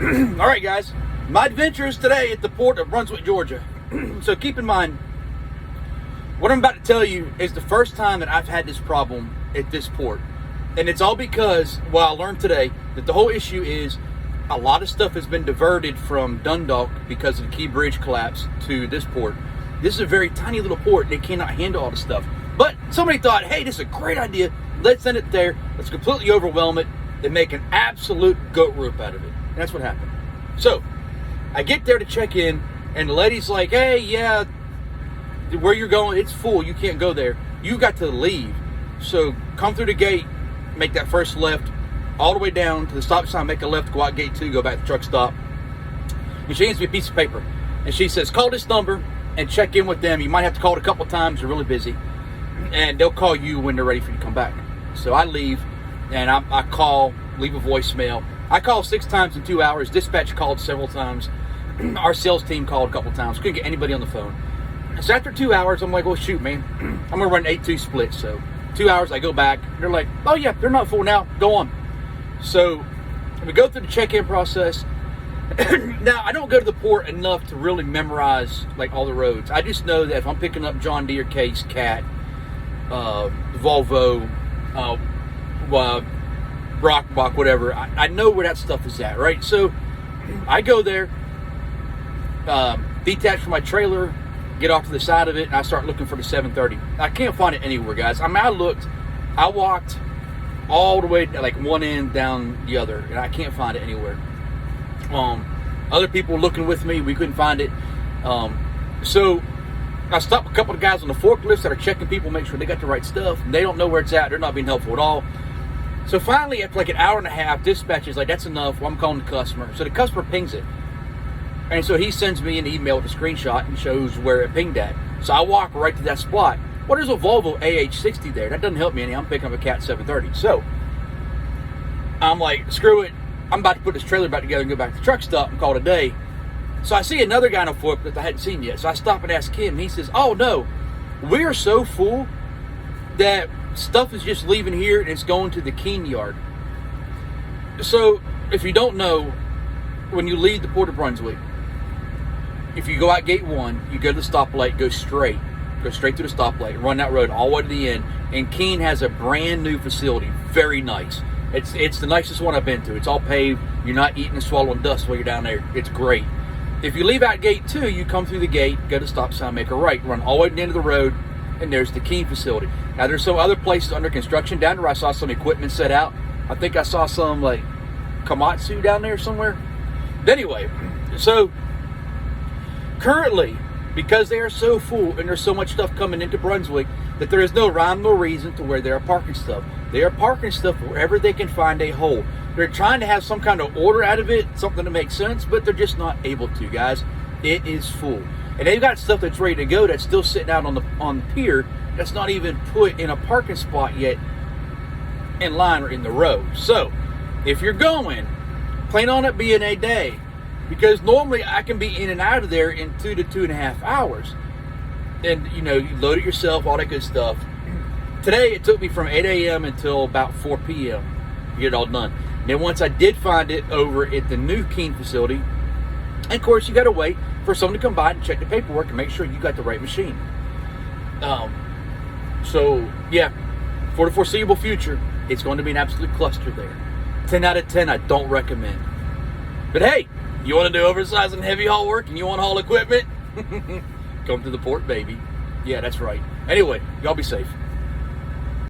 All right, guys. My adventures today at the port of Brunswick, Georgia. So keep in mind, what I'm about to tell you is the first time that I've had this problem at this port. And it's all because, well, I learned today that the whole issue is a lot of stuff has been diverted from Dundalk because of the Key Bridge collapse to this port. This is a very tiny little port and they cannot handle all the stuff. But somebody thought, hey, this is a great idea. Let's send it there. Let's completely overwhelm it and make an absolute goat rope out of it. And that's what happened. So I get there to check in and the lady's like, hey, yeah, where you're going, it's full. You can't go there. You got to leave. So come through the gate, make that first left, all the way down to the stop sign, make a left, go out gate 2, go back to the truck stop. And she hands me a piece of paper. And she says, call this number and check in with them. You might have to call it a couple of times. They're really busy. And they'll call you when they're ready for you to come back. So I leave and I call, leave a voicemail. I called 6 times in 2 hours. Dispatch called several times. Our sales team called a couple of times. Couldn't get anybody on the phone. So after 2 hours, I'm like, well, shoot, man. I'm going to run an 8-2 split. So 2 hours, I go back. They're like, oh, yeah, they're not full now. Go on. So we go through the check-in process. Now, I don't go to the port enough to really memorize, like, all the roads. I just know that if I'm picking up John Deere, Case, Cat, Volvo, Brockbach, whatever, I know where that stuff is at, right? So I go there, detach from my trailer, get off to the side of it, and I start looking for the 730. I can't find it anywhere, guys. I mean, I walked all the way like one end down the other, and I can't find it anywhere. Other people were looking with me. We couldn't find it. So I stopped a couple of guys on the forklifts that are checking people, make sure they got the right stuff. They don't know where it's at. They're not being helpful at all. So finally, after like an hour and a half, dispatch is like, that's enough. Well, I'm calling the customer. So the customer pings it. And so he sends me an email with a screenshot and shows where it pinged at. So I walk right to that spot. Well, there's a Volvo AH60 there. That doesn't help me any. I'm picking up a Cat 730. So I'm like, screw it. I'm about to put this trailer back together and go back to the truck stop and call it a day. So I see another guy on a forklift I hadn't seen yet. So I stop and ask him. He says, oh, no, we are so full that stuff is just leaving here and it's going to the Keene yard. So if you don't know, when you leave the Port of Brunswick, if you go out gate 1, you go to the stoplight, go straight through the stoplight, run that road all the way to the end. And Keene has a brand new facility, very nice. It's the nicest one I've been to. It's all paved. You're not eating and swallowing dust while you're down there. It's great. If you leave out gate 2, you come through the gate, go to the stop sign, make a right, run all the way to the end of the road, and there's the Keene facility. Now, there's some other places under construction down there. I saw some equipment set out. I think I saw some, like, Komatsu down there somewhere. But anyway, so currently, because they are so full and there's so much stuff coming into Brunswick, that there is no rhyme nor reason to where they are parking stuff. They are parking stuff wherever they can find a hole. They're trying to have some kind of order out of it, something to make sense, but they're just not able to, guys. It is full. And they've got stuff that's ready to go that's still sitting out on the pier that's not even put in a parking spot yet in line or in the row. So if you're going, plan on it being a day, because normally I can be in and out of there in 2 to 2.5 hours. And, you know, you load it yourself, all that good stuff. Today, it took me from 8 a.m. until about 4 p.m. to get it all done. And then once I did find it over at the new Keene facility, and of course, you got to wait for someone to come by and check the paperwork and make sure you got the right machine. So, yeah, for the foreseeable future, it's going to be an absolute cluster there. 10 out of 10, I don't recommend. But hey, you want to do oversized and heavy haul work and you want to haul equipment? Come to the port, baby. Yeah, that's right. Anyway, y'all be safe.